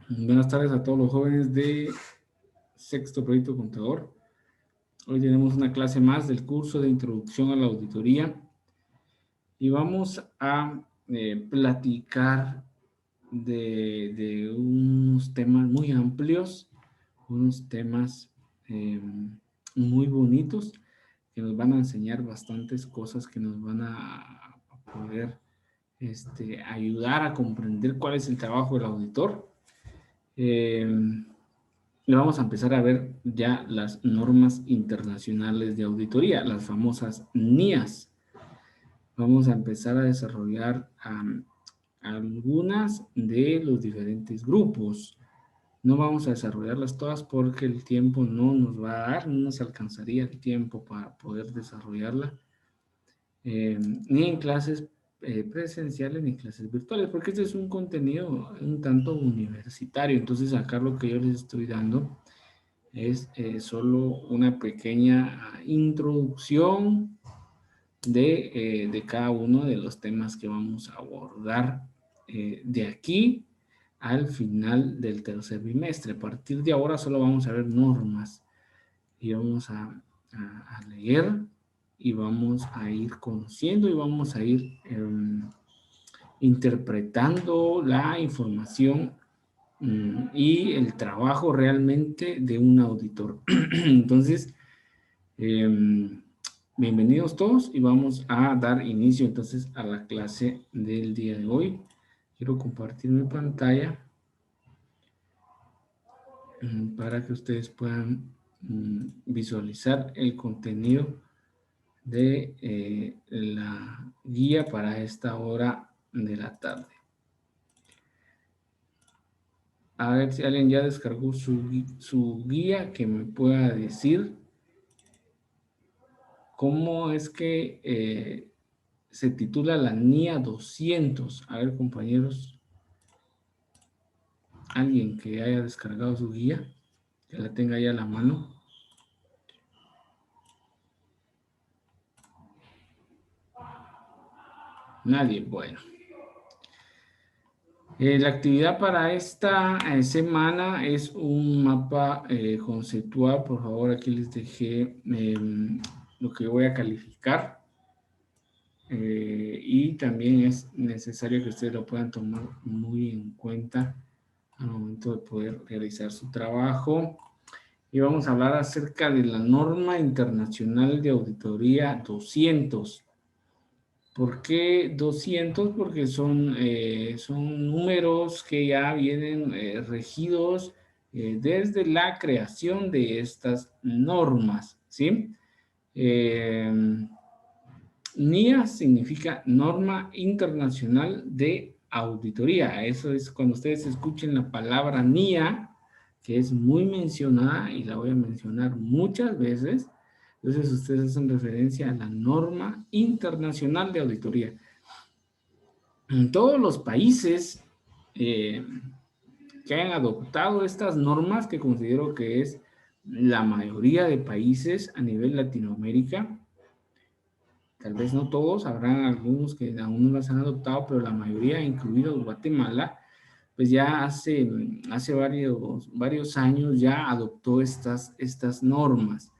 Buenas tardes a todos los jóvenes de Sexto Proyecto Contador. Hoy tenemos una clase más del curso de Introducción a la Auditoría y vamos a platicar de unos temas muy amplios, unos temas muy bonitos que nos van a enseñar bastantes cosas que nos van a poder ayudar a comprender cuál es el trabajo del auditor. Le vamos a empezar a ver ya las normas internacionales de auditoría, las famosas NIAS. Vamos a empezar a desarrollar algunas de los diferentes grupos. No vamos a desarrollarlas todas porque el tiempo no nos va a dar, no nos alcanzaría el tiempo para poder desarrollarla, ni en clases presenciales ni clases virtuales, porque este es un contenido un tanto universitario. Entonces acá lo que yo les estoy dando es solo una pequeña introducción de cada uno de los temas que vamos a abordar de aquí al final del tercer bimestre. A partir de ahora solo vamos a ver normas y vamos a leer y vamos a ir conociendo y vamos a ir interpretando la información y el trabajo realmente de un auditor. Entonces, bienvenidos todos y vamos a dar inicio entonces a la clase del día de hoy. Quiero compartir mi pantalla para que ustedes puedan visualizar el contenido de la guía para esta hora de la tarde. A ver si alguien ya descargó su guía, que me pueda decir cómo es que se titula la NIA 200. A ver, compañeros, alguien que haya descargado su guía, que la tenga ya a la mano. Nadie, bueno. La actividad para esta semana es un mapa conceptual. Por favor, aquí les dejé lo que voy a calificar. Y también es necesario que ustedes lo puedan tomar muy en cuenta al momento de poder realizar su trabajo. Y vamos a hablar acerca de la norma internacional de auditoría 200. ¿Por qué 200? Porque son números que ya vienen regidos desde la creación de estas normas, ¿sí? NIA significa Norma Internacional de Auditoría. Eso es cuando ustedes escuchen la palabra NIA, que es muy mencionada y la voy a mencionar muchas veces. Entonces ustedes hacen referencia a la Norma Internacional de Auditoría. En todos los países que hayan adoptado estas normas, que considero que es la mayoría de países a nivel Latinoamérica, tal vez no todos, habrán algunos que aún no las han adoptado, pero la mayoría, incluido Guatemala, pues ya hace varios años ya adoptó estas normas.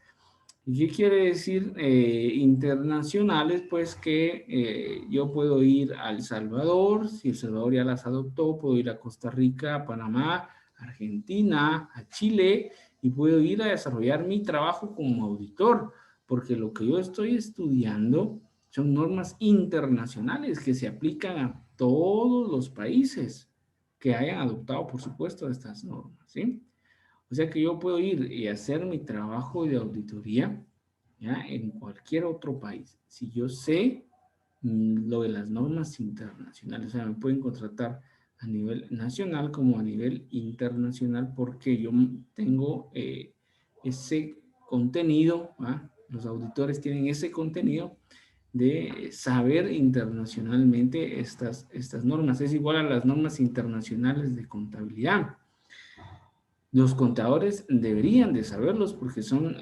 ¿Y qué quiere decir internacionales? Pues que yo puedo ir a El Salvador, si El Salvador ya las adoptó, puedo ir a Costa Rica, a Panamá, Argentina, a Chile, y puedo ir a desarrollar mi trabajo como auditor, porque lo que yo estoy estudiando son normas internacionales que se aplican a todos los países que hayan adoptado, por supuesto, estas normas, ¿sí? O sea que yo puedo ir y hacer mi trabajo de auditoría, ¿ya?, en cualquier otro país. Si yo sé lo de las normas internacionales, o sea, me pueden contratar a nivel nacional como a nivel internacional, porque yo tengo ese contenido, ¿va? Los auditores tienen ese contenido de saber internacionalmente estas normas. Es igual a las normas internacionales de contabilidad. Los contadores deberían de saberlos porque son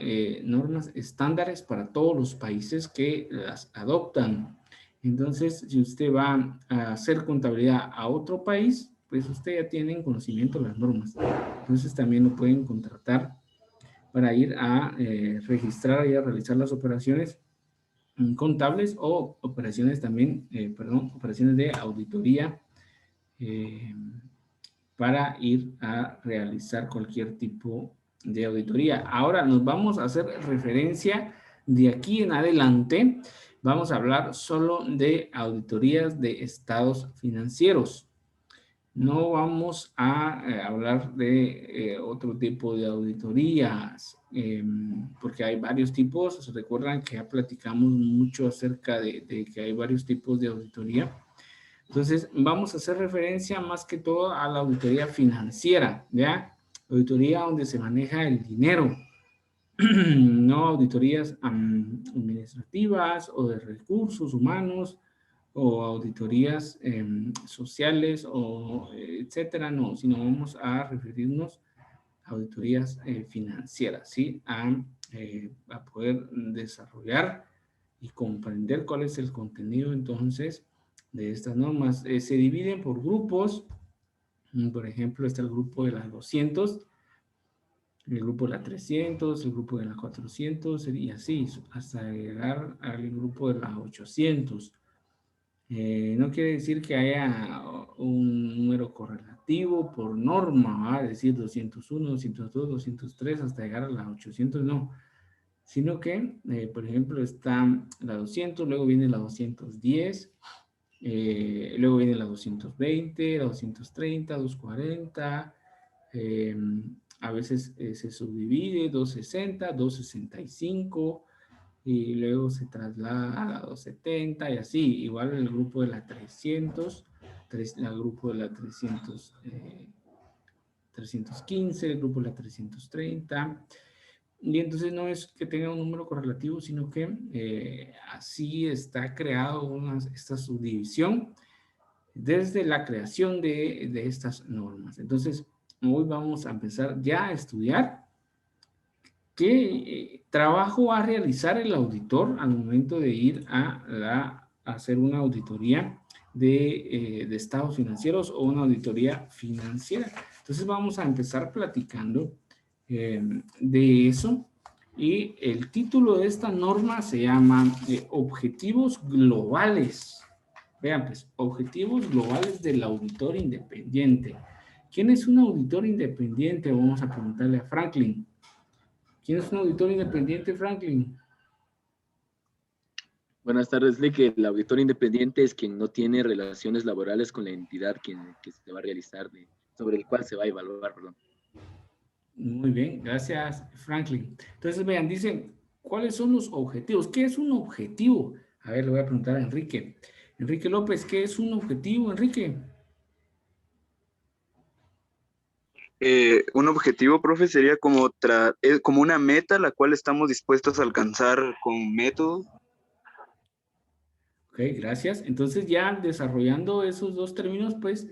normas estándares para todos los países que las adoptan. Entonces, si usted va a hacer contabilidad a otro país, pues usted ya tiene en conocimiento las normas. Entonces también lo pueden contratar para ir a registrar y a realizar las operaciones contables o operaciones también, operaciones de auditoría para ir a realizar cualquier tipo de auditoría. Ahora nos vamos a hacer referencia de aquí en adelante. Vamos a hablar solo de auditorías de estados financieros. No vamos a hablar de otro tipo de auditorías, porque hay varios tipos. ¿Se recuerdan que ya platicamos mucho acerca de que hay varios tipos de auditoría? Entonces, vamos a hacer referencia más que todo a la auditoría financiera, ¿ya? Auditoría donde se maneja el dinero, no auditorías administrativas o de recursos humanos o auditorías sociales o etcétera, no, sino vamos a referirnos a auditorías financieras, ¿sí? A poder desarrollar y comprender cuál es el contenido entonces de estas normas. Se dividen por grupos. Por ejemplo, está el grupo de las 200, el grupo de la 300, el grupo de la 400 y así hasta llegar al grupo de la 800. No quiere decir que haya un número correlativo por norma, ¿va? Es decir, 201, 202, 203 hasta llegar a la 800, no. Sino que, por ejemplo, está la 200, luego viene la 210, luego viene la 220, la 230, 240, a veces se subdivide 260, 265 y luego se traslada a la 270 y así, igual el grupo de la 300, el grupo de la 315, el grupo de la 330. Y entonces no es que tenga un número correlativo, sino que así está creado esta subdivisión desde la creación de estas normas. Entonces, hoy vamos a empezar ya a estudiar qué trabajo va a realizar el auditor al momento de ir a hacer una auditoría de estados financieros o una auditoría financiera. Entonces, vamos a empezar platicando de eso. Y el título de esta norma se llama Objetivos Globales. Vean, pues, Objetivos Globales del Auditor Independiente. ¿Quién es un auditor independiente? Vamos a preguntarle a Franklin. ¿Quién es un auditor independiente, Franklin? Buenas tardes, Lick. El auditor independiente es quien no tiene relaciones laborales con la entidad que se va a realizar, sobre el cual se va a evaluar, perdón. Muy bien, gracias, Franklin. Entonces, vean, dicen, ¿cuáles son los objetivos? ¿Qué es un objetivo? A ver, le voy a preguntar a Enrique. Enrique López, ¿qué es un objetivo, Enrique? Un objetivo, profe, sería como una meta la cual estamos dispuestos a alcanzar con método. Ok, gracias. Entonces, ya desarrollando esos dos términos, pues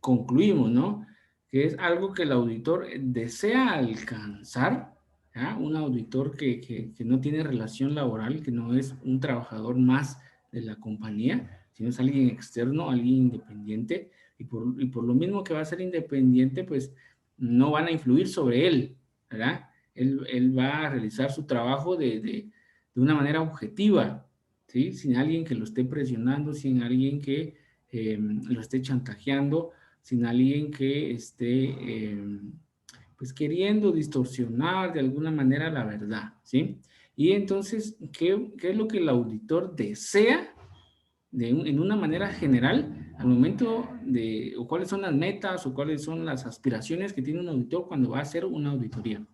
concluimos, ¿no? Que es algo que el auditor desea alcanzar, ¿ya? Un auditor que no tiene relación laboral, que no es un trabajador más de la compañía, sino es alguien externo, alguien independiente, y por lo mismo que va a ser independiente, pues no van a influir sobre él, ¿verdad? Él va a realizar su trabajo de una manera objetiva, ¿sí? Sin alguien que lo esté presionando, sin alguien que lo esté chantajeando, sin alguien que esté pues queriendo distorsionar de alguna manera la verdad, ¿sí? Y entonces, ¿qué es lo que el auditor desea en una manera general al momento o cuáles son las metas o cuáles son las aspiraciones que tiene un auditor cuando va a hacer una auditoría?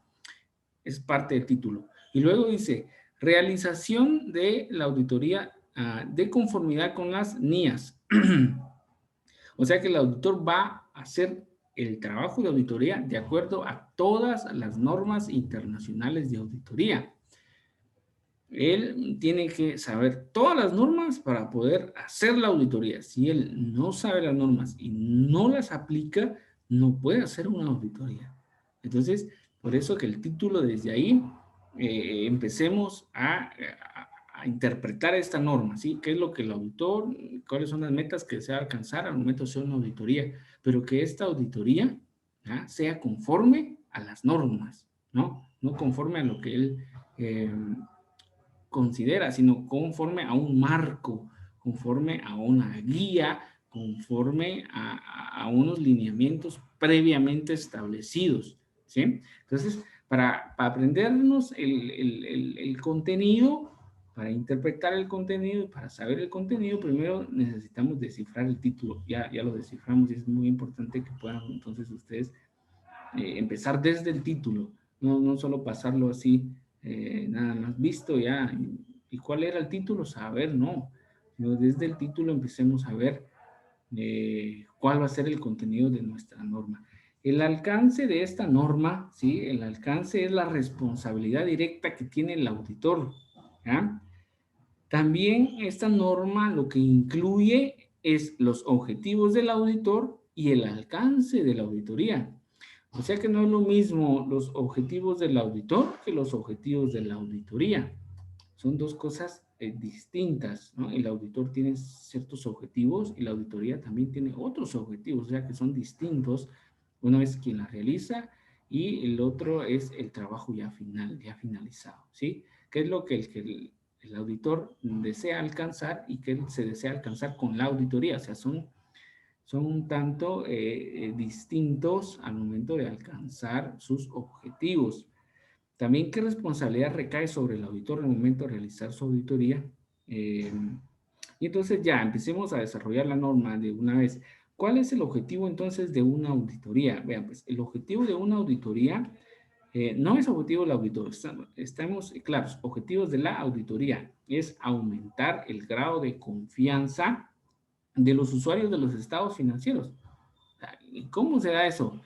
Es parte del título. Y luego dice, realización de la auditoría de conformidad con las NIAs. O sea que el auditor va a hacer el trabajo de auditoría de acuerdo a todas las normas internacionales de auditoría. Él tiene que saber todas las normas para poder hacer la auditoría. Si él no sabe las normas y no las aplica, no puede hacer una auditoría. Entonces, por eso que el título desde ahí empecemos a a interpretar esta norma, ¿sí? ¿Qué es lo que el auditor, cuáles son las metas que desea alcanzar al momento de hacer una auditoría? Pero que esta auditoría, ¿ya?, sea conforme a las normas, ¿no? No conforme a lo que él considera, sino conforme a un marco, conforme a una guía, conforme a unos lineamientos previamente establecidos, ¿sí? Entonces, para aprendernos el contenido, para interpretar el contenido y para saber el contenido, primero necesitamos descifrar el título. Ya lo desciframos y es muy importante que puedan entonces ustedes empezar desde el título, no solo pasarlo así, nada más visto ya. ¿Y cuál era el título? Saber, no. Sino desde el título empecemos a ver cuál va a ser el contenido de nuestra norma. El alcance de esta norma, ¿sí? El alcance es la responsabilidad directa que tiene el auditor, ¿ya? También esta norma lo que incluye es los objetivos del auditor y el alcance de la auditoría. O sea que no es lo mismo los objetivos del auditor que los objetivos de la auditoría. Son dos cosas distintas, ¿no? El auditor tiene ciertos objetivos y la auditoría también tiene otros objetivos, o sea que son distintos. Uno es quien la realiza y el otro es el trabajo ya finalizado, ¿sí? ¿Qué es lo que el auditor desea alcanzar y qué se desea alcanzar con la auditoría? O sea, son un tanto distintos al momento de alcanzar sus objetivos. También, ¿qué responsabilidad recae sobre el auditor en el momento de realizar su auditoría? Y entonces ya empecemos a desarrollar la norma de una vez. ¿Cuál es el objetivo entonces de una auditoría? Vean, pues el objetivo de una auditoría no es objetivo del auditor, estamos claros. Objetivos de la auditoría es aumentar el grado de confianza de los usuarios de los estados financieros. ¿Y cómo se da eso?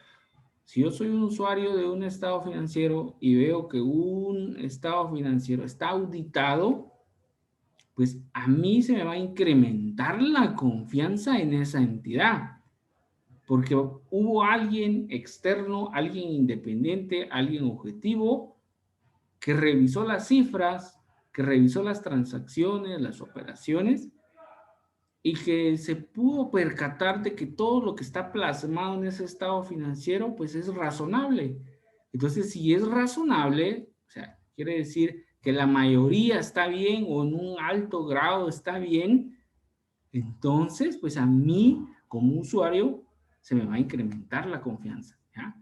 Si yo soy un usuario de un estado financiero y veo que un estado financiero está auditado, pues a mí se me va a incrementar la confianza en esa entidad, porque hubo alguien externo, alguien independiente, alguien objetivo, que revisó las cifras, que revisó las transacciones, las operaciones, y que se pudo percatar de que todo lo que está plasmado en ese estado financiero, pues es razonable. Entonces, si es razonable, o sea, quiere decir que la mayoría está bien o en un alto grado está bien, entonces, pues a mí, como usuario, se me va a incrementar la confianza, ¿ya?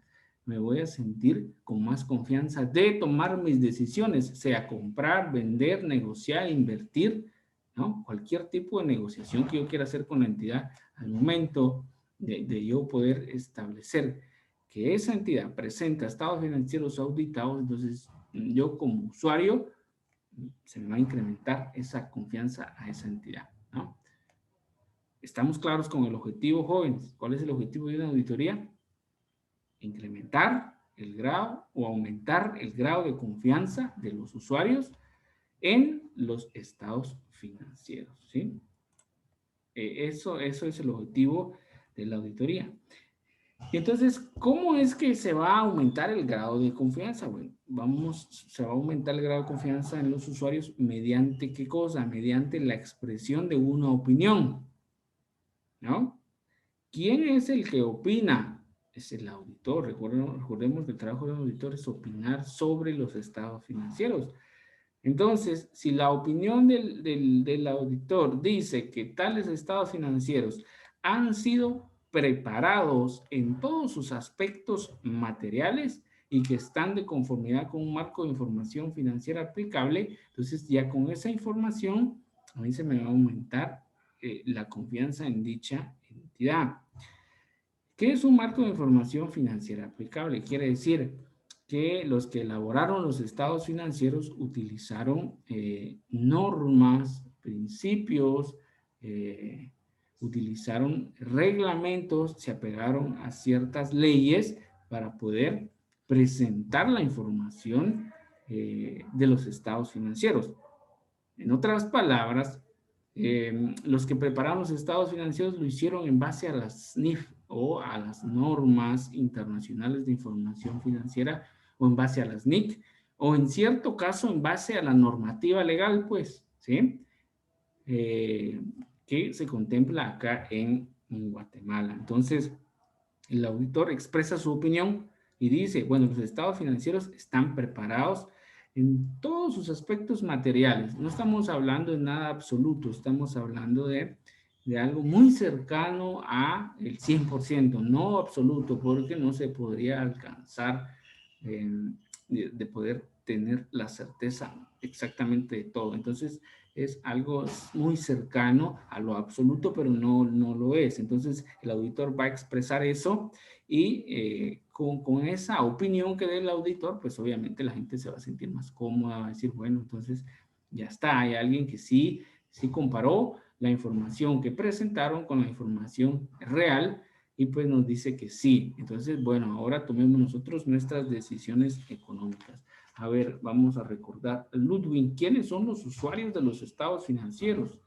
Me voy a sentir con más confianza de tomar mis decisiones, sea comprar, vender, negociar, invertir, ¿no? Cualquier tipo de negociación que yo quiera hacer con la entidad, al momento de yo poder establecer que esa entidad presenta estados financieros auditados, entonces yo como usuario se me va a incrementar esa confianza a esa entidad, ¿no? ¿Estamos claros con el objetivo, jóvenes? ¿Cuál es el objetivo de una auditoría? Incrementar el grado o aumentar el grado de confianza de los usuarios en los estados financieros, ¿sí? Eso es el objetivo de la auditoría. Y entonces, ¿cómo es que se va a aumentar el grado de confianza? Bueno, se va a aumentar el grado de confianza en los usuarios mediante ¿qué cosa? Mediante la expresión de una opinión, ¿no? ¿Quién es el que opina? Es el auditor. Recordemos que el trabajo del auditor es opinar sobre los estados financieros. Entonces, si la opinión del auditor dice que tales estados financieros han sido preparados en todos sus aspectos materiales y que están de conformidad con un marco de información financiera aplicable, entonces ya con esa información a mí se me va a aumentar la confianza en dicha entidad. ¿Qué es un marco de información financiera aplicable? Quiere decir que los que elaboraron los estados financieros utilizaron normas, principios, utilizaron reglamentos, se apegaron a ciertas leyes para poder presentar la información de los estados financieros. En otras palabras, los que prepararon los estados financieros lo hicieron en base a las NIF o a las normas internacionales de información financiera o en base a las NIC o en cierto caso en base a la normativa legal, pues, ¿sí? Que se contempla acá en Guatemala. Entonces, el auditor expresa su opinión y dice, bueno, los estados financieros están preparados en todos sus aspectos materiales. No estamos hablando de nada absoluto, estamos hablando de algo muy cercano a el 100%, no absoluto, porque no se podría alcanzar de poder tener la certeza exactamente de todo. Entonces, es algo muy cercano a lo absoluto, pero no lo es. Entonces, el auditor va a expresar eso y con esa opinión que dé el auditor, pues obviamente la gente se va a sentir más cómoda, va a decir, bueno, entonces ya está, hay alguien que sí comparó la información que presentaron con la información real y pues nos dice que sí. Entonces, bueno, ahora tomemos nosotros nuestras decisiones económicas. A ver, vamos a recordar. Ludwig, ¿quiénes son los usuarios de los estados financieros?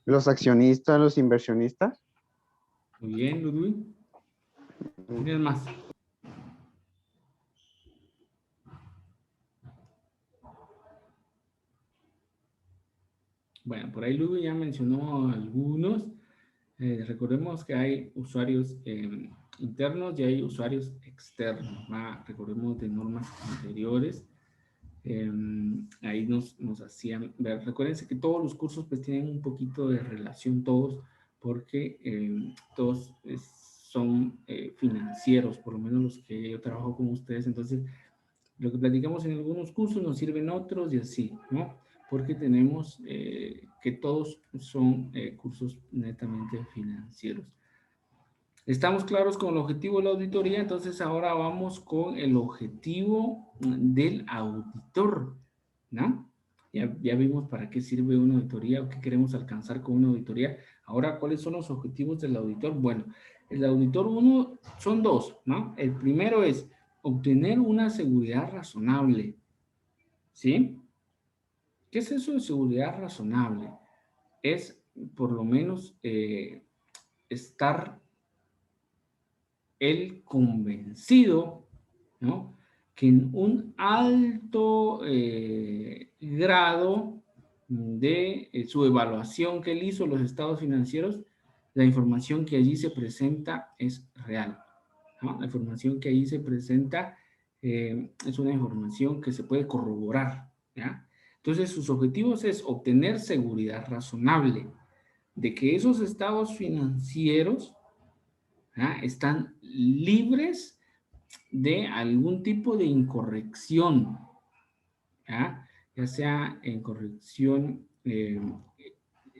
Los accionistas, los inversionistas. Muy bien, Ludwig. ¿Tienes más? Bueno, por ahí Ludwig ya mencionó algunos. Recordemos que hay usuarios internos y hay usuarios externos. Recordemos de normas anteriores. Ahí nos hacían ver. Recuérdense que todos los cursos pues tienen un poquito de relación todos, porque todos son financieros, por lo menos los que yo trabajo con ustedes. Entonces, lo que platicamos en algunos cursos nos sirven otros y así, ¿no? Porque tenemos que todos son cursos netamente financieros. Estamos claros con el objetivo de la auditoría, entonces ahora vamos con el objetivo del auditor, ¿no? Ya vimos para qué sirve una auditoría o qué queremos alcanzar con una auditoría. Ahora, ¿cuáles son los objetivos del auditor? Bueno, el auditor uno son dos, ¿no? El primero es obtener una seguridad razonable, ¿sí? ¿Qué es eso de seguridad razonable? Es por lo menos estar él convencido, ¿no? Que en un alto grado de su evaluación que él hizo los estados financieros, la información que allí se presenta es real, ¿no? La información que allí se presenta es una información que se puede corroborar, ¿ya? Entonces, sus objetivos es obtener seguridad razonable de que esos estados financieros están libres de algún tipo de incorrección, ya sea incorrección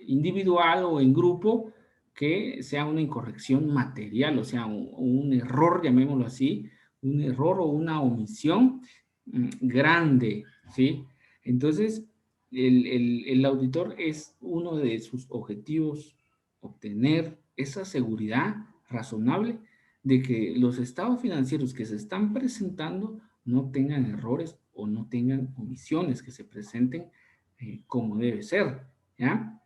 individual o en grupo, que sea una incorrección material, o sea, un error, llamémoslo así, un error o una omisión grande, ¿sí? Entonces, el auditor es uno de sus objetivos, obtener esa seguridad razonable de que los estados financieros que se están presentando no tengan errores o no tengan omisiones, que se presenten como debe ser, ¿ya?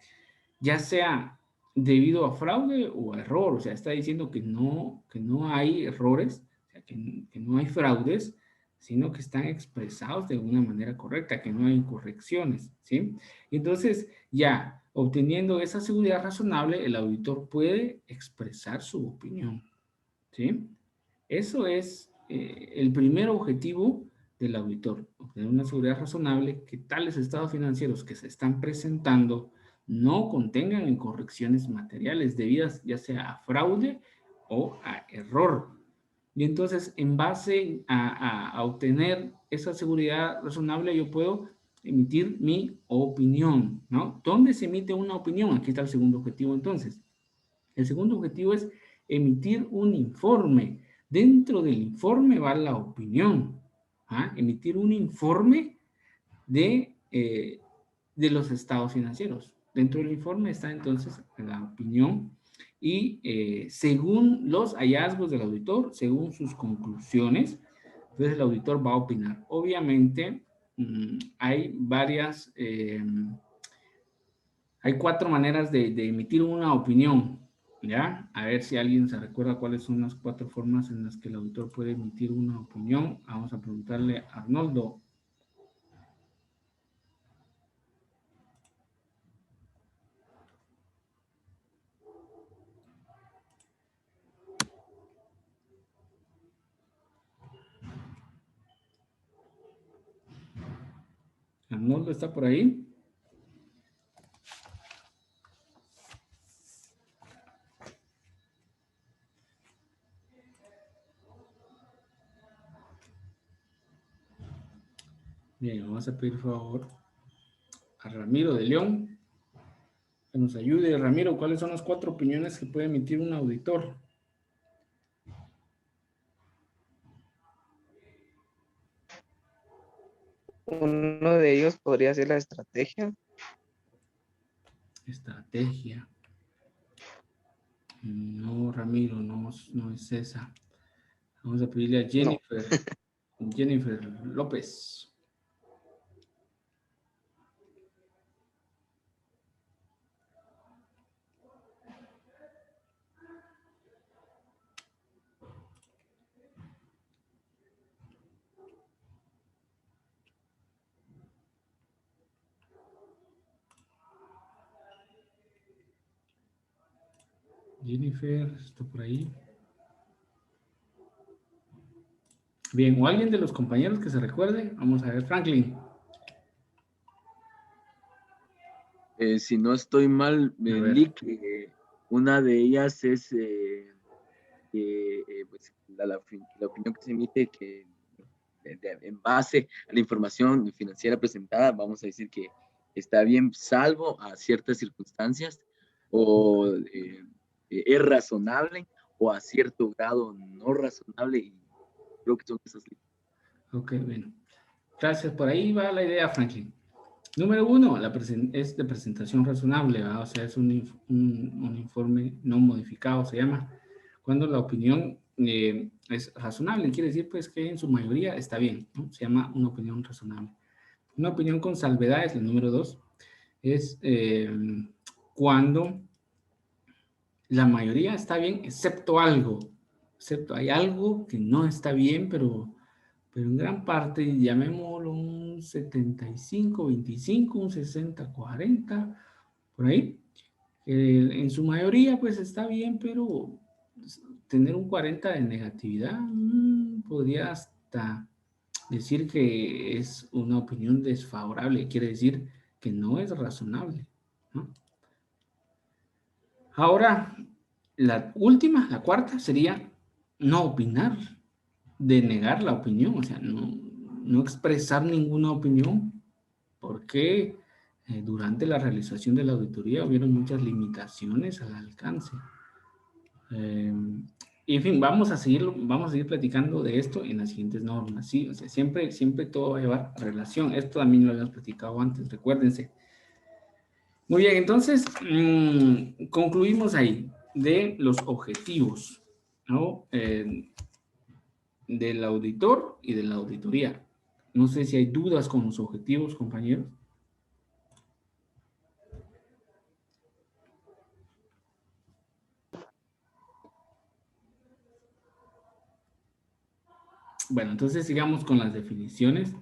Ya sea debido a fraude o a error, o sea, está diciendo que no hay errores, o sea, que no hay fraudes, sino que están expresados de una manera correcta, que no hay incorrecciones, ¿sí? Y entonces, ya obteniendo esa seguridad razonable, el auditor puede expresar su opinión, ¿sí? Eso es el primer objetivo del auditor, obtener una seguridad razonable que tales estados financieros que se están presentando no contengan incorrecciones materiales debidas ya sea a fraude o a error. Y entonces, en base a obtener esa seguridad razonable, yo puedo emitir mi opinión, ¿no? ¿Dónde se emite una opinión? Aquí está el segundo objetivo, entonces. El segundo objetivo es emitir un informe. Dentro del informe va la opinión. Emitir un informe de los estados financieros. Dentro del informe está entonces la opinión y según los hallazgos del auditor, según sus conclusiones, Entonces el auditor va a opinar. Obviamente hay varias, hay 4 maneras de emitir una opinión, ¿ya? A ver si alguien se recuerda cuáles son las 4 formas en las que el auditor puede emitir una opinión. Vamos a preguntarle a Arnoldo. Arnoldo, ¿está por ahí? Bien, vamos a pedir favor a Ramiro de León que nos ayude. Ramiro, ¿cuáles son las 4 opiniones que puede emitir un auditor? Uno de ellos podría ser la estrategia. Estrategia. No, Ramiro, no es esa. Vamos a pedirle a Jennifer. Jennifer López. Jennifer, ¿está por ahí? Bien, o alguien de los compañeros que se recuerde. Vamos a ver, Franklin. Si no estoy mal, ver. Lick, una de ellas es pues, la opinión que se emite que en base a la información financiera presentada, vamos a decir que está bien salvo a ciertas circunstancias o es razonable o a cierto grado no razonable, y creo que son esas. Ok, bueno. Gracias, por ahí va la idea, Franklin. Número 1, es de presentación razonable, ¿verdad? O sea, es un informe no modificado, se llama. Cuando la opinión es razonable, quiere decir pues que en su mayoría está bien, ¿no? Se llama una opinión razonable. Una opinión con salvedades, el número 2, es cuando la mayoría está bien, excepto algo. Excepto hay algo que no está bien, pero en gran parte, llamémoslo un 75-25, un 60-40, por ahí. En su mayoría, pues está bien, pero tener un 40 de negatividad, podría hasta decir que es una opinión desfavorable, quiere decir que no es razonable, ¿no? Ahora, la última, la cuarta, sería no opinar, denegar la opinión, o sea, no expresar ninguna opinión, porque durante la realización de la auditoría hubieron muchas limitaciones al alcance. Y en fin, vamos a seguir platicando de esto en las siguientes normas, ¿sí? O sea, siempre todo va a llevar relación. Esto también lo habíamos platicado antes, recuérdense. Muy bien, entonces, concluimos ahí de los objetivos, ¿no? Del auditor y de la auditoría. No sé si hay dudas con los objetivos, compañeros. Bueno, entonces sigamos con las definiciones.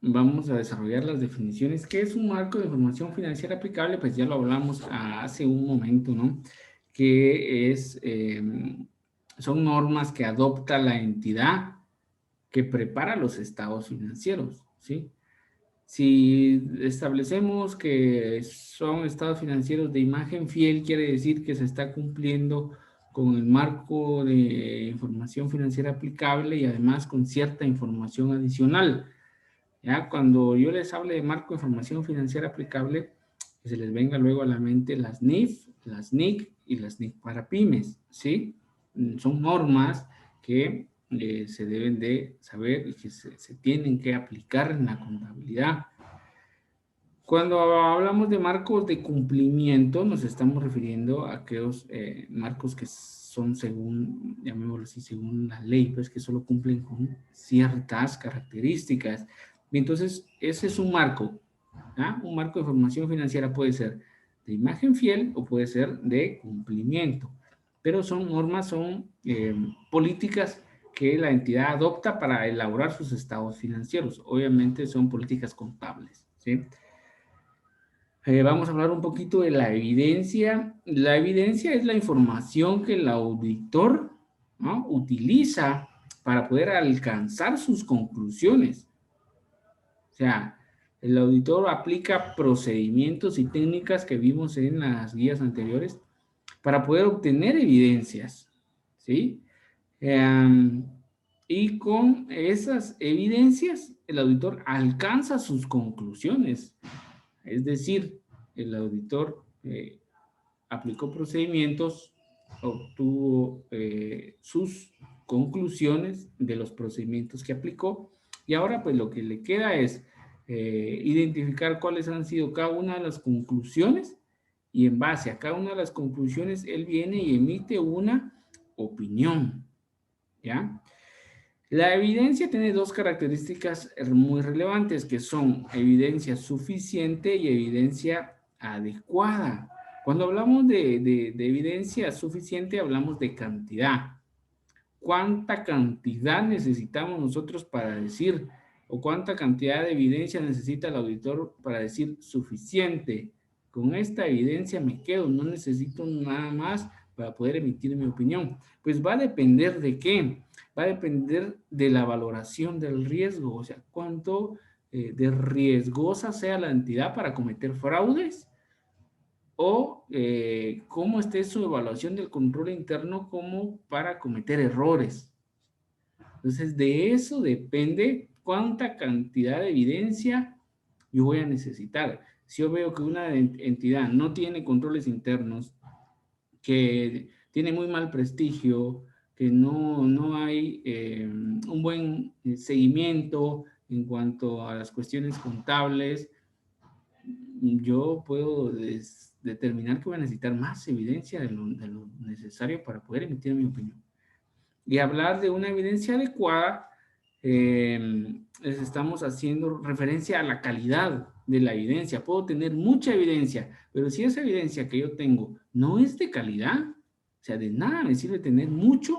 Vamos a desarrollar las definiciones. ¿Qué es un marco de información financiera aplicable? Pues ya lo hablamos hace un momento, ¿no? Que son normas que adopta la entidad que prepara los estados financieros, ¿sí? Si establecemos que son estados financieros de imagen fiel, quiere decir que se está cumpliendo con el marco de información financiera aplicable y además con cierta información adicional. Ya cuando yo les hable de marco de información financiera aplicable, que se les venga luego a la mente las NIF, las NIC y las NIC para pymes, ¿sí? Son normas que se deben de saber y que se tienen que aplicar en la contabilidad. Cuando hablamos de marcos de cumplimiento, nos estamos refiriendo a aquellos marcos que son según, llamémoslo así, según la ley, pues que solo cumplen con ciertas características. Y entonces, ese es un marco. ¿Ah? Un marco de formación financiera puede ser de imagen fiel o puede ser de cumplimiento. Pero son normas, son políticas que la entidad adopta para elaborar sus estados financieros. Obviamente son políticas contables, ¿sí? Vamos a hablar un poquito de la evidencia. La evidencia es la información que el auditor, ¿no?, utiliza para poder alcanzar sus conclusiones. O sea, el auditor aplica procedimientos y técnicas que vimos en las guías anteriores para poder obtener evidencias, ¿sí? Y con esas evidencias, el auditor alcanza sus conclusiones. Es decir, el auditor aplicó procedimientos, obtuvo sus conclusiones de los procedimientos que aplicó, y ahora pues lo que le queda es identificar cuáles han sido cada una de las conclusiones, y en base a cada una de las conclusiones él viene y emite una opinión, ¿ya? La evidencia tiene dos características muy relevantes, que son evidencia suficiente y evidencia adecuada. Cuando hablamos de evidencia suficiente, hablamos de cantidad. ¿Cuánta cantidad necesitamos nosotros para decir, o cuánta cantidad de evidencia necesita el auditor para decir suficiente? Con esta evidencia me quedo, no necesito nada más para poder emitir mi opinión. Pues va a depender de qué. Va a depender de la valoración del riesgo, o sea, cuánto de riesgosa sea la entidad para cometer fraudes, o cómo esté su evaluación del control interno como para cometer errores. Entonces, de eso depende cuánta cantidad de evidencia yo voy a necesitar. Si yo veo que una entidad no tiene controles internos, que tiene muy mal prestigio, que no hay un buen seguimiento en cuanto a las cuestiones contables, yo puedo determinar que voy a necesitar más evidencia de lo necesario para poder emitir mi opinión. Y hablar de una evidencia adecuada, estamos haciendo referencia a la calidad de la evidencia. Puedo tener mucha evidencia, pero si esa evidencia que yo tengo no es de calidad, o sea, de nada me sirve tener mucho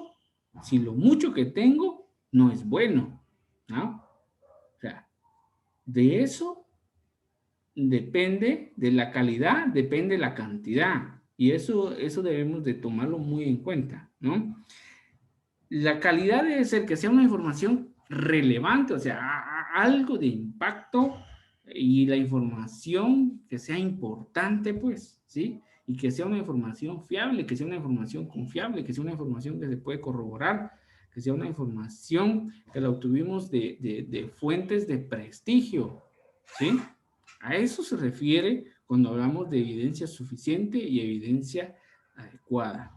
si lo mucho que tengo no es bueno, ¿no? O sea, de eso depende, de la calidad depende la cantidad, y eso debemos de tomarlo muy en cuenta, ¿no? La calidad debe ser que sea una información relevante, o sea, algo de impacto, y la información que sea importante, pues, ¿sí? Y que sea una información fiable, que sea una información confiable, que sea una información que se puede corroborar, que sea una información que la obtuvimos de fuentes de prestigio, ¿sí? A eso se refiere cuando hablamos de evidencia suficiente y evidencia adecuada.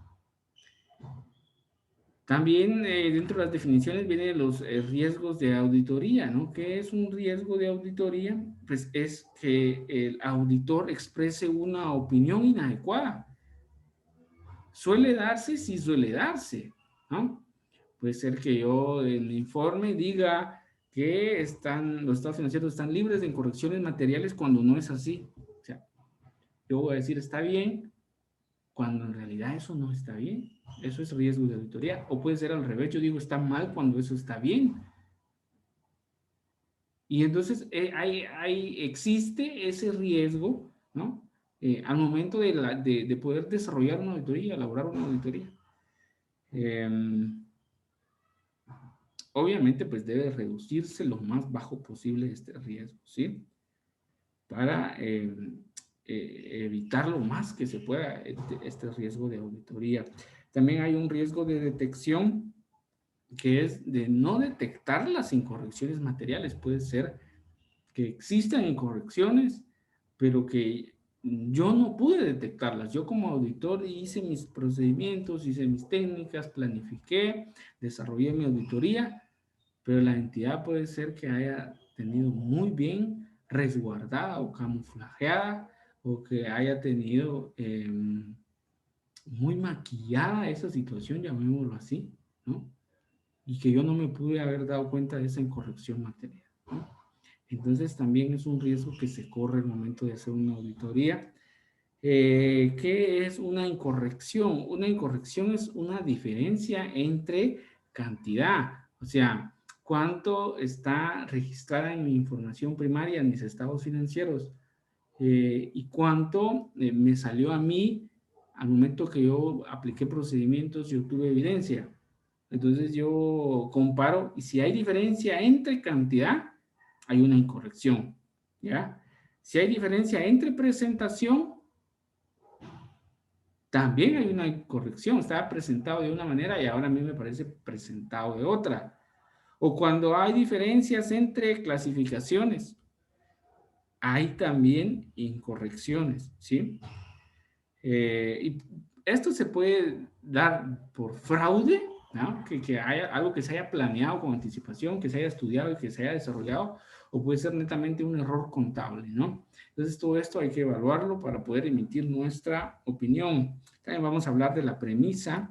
También dentro de las definiciones vienen los riesgos de auditoría, ¿no? ¿Qué es un riesgo de auditoría? Pues es que el auditor exprese una opinión inadecuada. Suele darse, sí suele darse, ¿no? Puede ser que yo en el informe diga que los estados financieros están libres de incorrecciones materiales cuando no es así. O sea, yo voy a decir está bien, cuando en realidad eso no está bien. Eso es riesgo de auditoría. O puede ser al revés, yo digo está mal cuando eso está bien. Y entonces existe ese riesgo, ¿no? Al momento de poder desarrollar una auditoría, elaborar una auditoría. Obviamente, pues debe reducirse lo más bajo posible este riesgo, ¿sí? Para evitar lo más que se pueda este riesgo de auditoría. También hay un riesgo de detección, que es de no detectar las incorrecciones materiales. Puede ser que existan incorrecciones, pero que yo no pude detectarlas. Yo como auditor hice mis procedimientos, hice mis técnicas, planifiqué, desarrollé mi auditoría, pero la entidad puede ser que haya tenido muy bien resguardada o camuflajeada, o que haya tenido muy maquillada esa situación, llamémoslo así, ¿no? Y que yo no me pude haber dado cuenta de esa incorrección material, ¿no? Entonces también es un riesgo que se corre al momento de hacer una auditoría. ¿Qué es una incorrección? Una incorrección es una diferencia entre cantidad, o sea, cuánto está registrada en mi información primaria, en mis estados financieros, y cuánto me salió a mí al momento que yo apliqué procedimientos y obtuve evidencia. Entonces yo comparo, y si hay diferencia entre cantidad, hay una incorrección, ¿ya? Si hay diferencia entre presentación, también hay una incorrección. Estaba presentado de una manera y ahora a mí me parece presentado de otra. O cuando hay diferencias entre clasificaciones, hay también incorrecciones, ¿sí? Y esto se puede dar por fraude, ¿no? Que haya algo que se haya planeado con anticipación, que se haya estudiado y que se haya desarrollado, o puede ser netamente un error contable, ¿no? Entonces, todo esto hay que evaluarlo para poder emitir nuestra opinión. También vamos a hablar de la premisa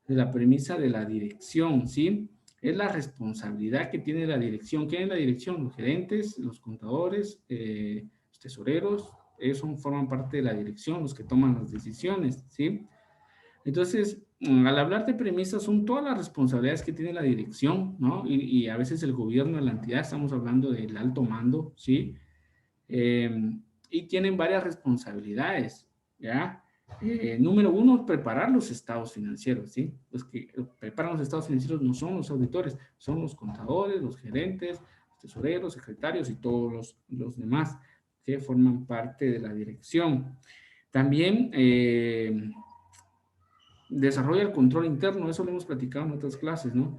de la dirección, ¿sí? Es la responsabilidad que tiene la dirección. ¿Qué es la dirección? Los gerentes, los contadores, los tesoreros, ellos forman parte de la dirección, los que toman las decisiones, ¿sí? Entonces, al hablar de premisas, son todas las responsabilidades que tiene la dirección, ¿no? Y a veces el gobierno de la entidad, estamos hablando del alto mando, ¿sí? Y tienen varias responsabilidades, ¿ya? Número uno, preparar los estados financieros, ¿sí? Los que preparan los estados financieros no son los auditores, son los contadores, los gerentes, los tesoreros, secretarios y todos los demás que forman parte de la dirección. También desarrolla el control interno, eso lo hemos platicado en otras clases, ¿no?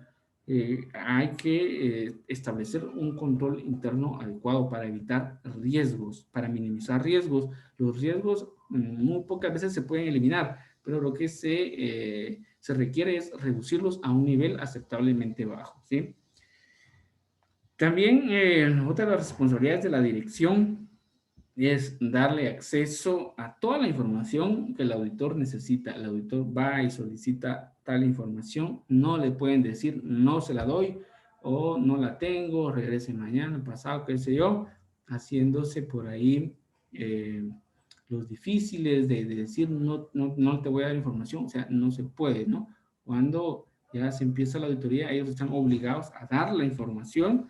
Hay que establecer un control interno adecuado para evitar riesgos, para minimizar riesgos. Los riesgos muy pocas veces se pueden eliminar, pero lo que se requiere es reducirlos a un nivel aceptablemente bajo, ¿sí? También otra de las responsabilidades de la dirección es darle acceso a toda la información que el auditor necesita. El auditor va y solicita tal información, no le pueden decir no se la doy o no la tengo, regrese mañana, pasado, qué sé yo, haciéndose por ahí los difíciles de decir no te voy a dar información, o sea, no se puede, ¿no? Cuando ya se empieza la auditoría, ellos están obligados a dar la información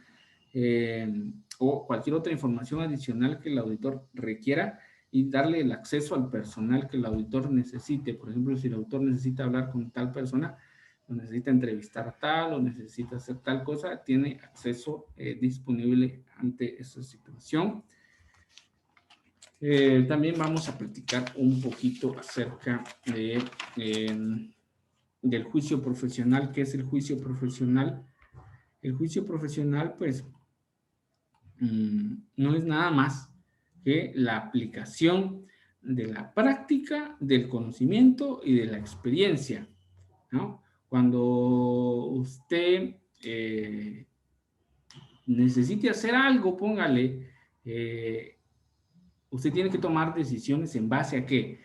o cualquier otra información adicional que el auditor requiera y darle el acceso al personal que el auditor necesite. Por ejemplo, si el auditor necesita hablar con tal persona, o necesita entrevistar a tal, o necesita hacer tal cosa, tiene acceso disponible ante esa situación. También vamos a platicar un poquito acerca del juicio profesional. ¿Qué es el juicio profesional? El juicio profesional, pues, no es nada más que la aplicación de la práctica, del conocimiento y de la experiencia, ¿no? Cuando usted necesite hacer algo, póngale, usted tiene que tomar decisiones en base a qué,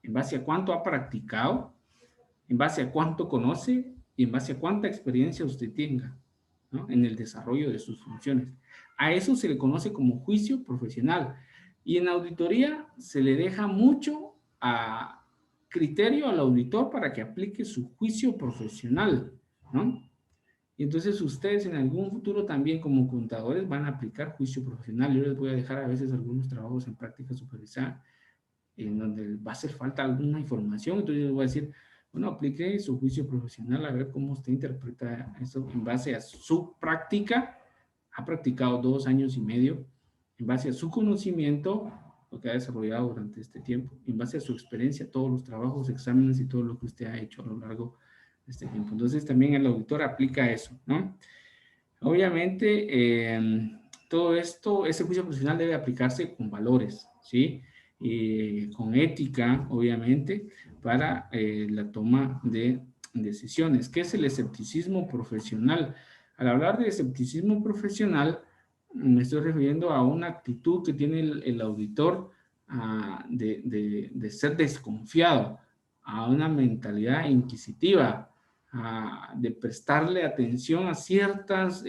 en base a cuánto ha practicado, en base a cuánto conoce y en base a cuánta experiencia usted tenga, ¿no? En el desarrollo de sus funciones. A eso se le conoce como juicio profesional. Y en auditoría se le deja mucho a criterio al auditor para que aplique su juicio profesional, ¿no? Y entonces ustedes en algún futuro también como contadores van a aplicar juicio profesional. Yo les voy a dejar a veces algunos trabajos en práctica supervisada en donde va a hacer falta alguna información. Entonces yo les voy a decir, bueno, aplique su juicio profesional a ver cómo usted interpreta eso en base a su práctica. Ha practicado 2 años y medio, en base a su conocimiento, lo que ha desarrollado durante este tiempo, en base a su experiencia, todos los trabajos, exámenes y todo lo que usted ha hecho a lo largo de este tiempo. Entonces también el auditor aplica eso, ¿no? Obviamente, todo esto, ese juicio profesional debe aplicarse con valores, ¿sí? Con ética, obviamente, para la toma de decisiones. ¿Qué es el escepticismo profesional? Al hablar de escepticismo profesional, me estoy refiriendo a una actitud que tiene el auditor de ser desconfiado, a una mentalidad inquisitiva, de prestarle atención a ciertas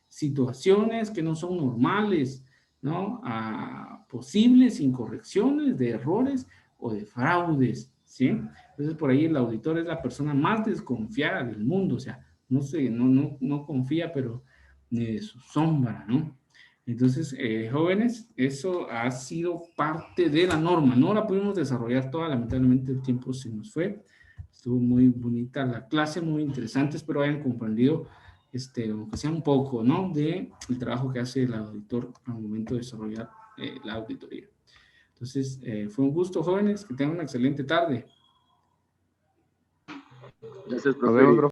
situaciones que no son normales, ¿no? A posibles incorrecciones de errores o de fraudes, ¿sí? Entonces, por ahí el auditor es la persona más desconfiada del mundo, o sea, no confía, pero ni de su sombra, ¿no? Entonces, jóvenes, eso ha sido parte de la norma. No la pudimos desarrollar toda, lamentablemente el tiempo se nos fue. Estuvo muy bonita la clase, muy interesante. Espero hayan comprendido, aunque sea un poco, ¿no? De el trabajo que hace el auditor al momento de desarrollar la auditoría. Entonces, fue un gusto, jóvenes. Que tengan una excelente tarde. Gracias, Nos vemos, profe. profe.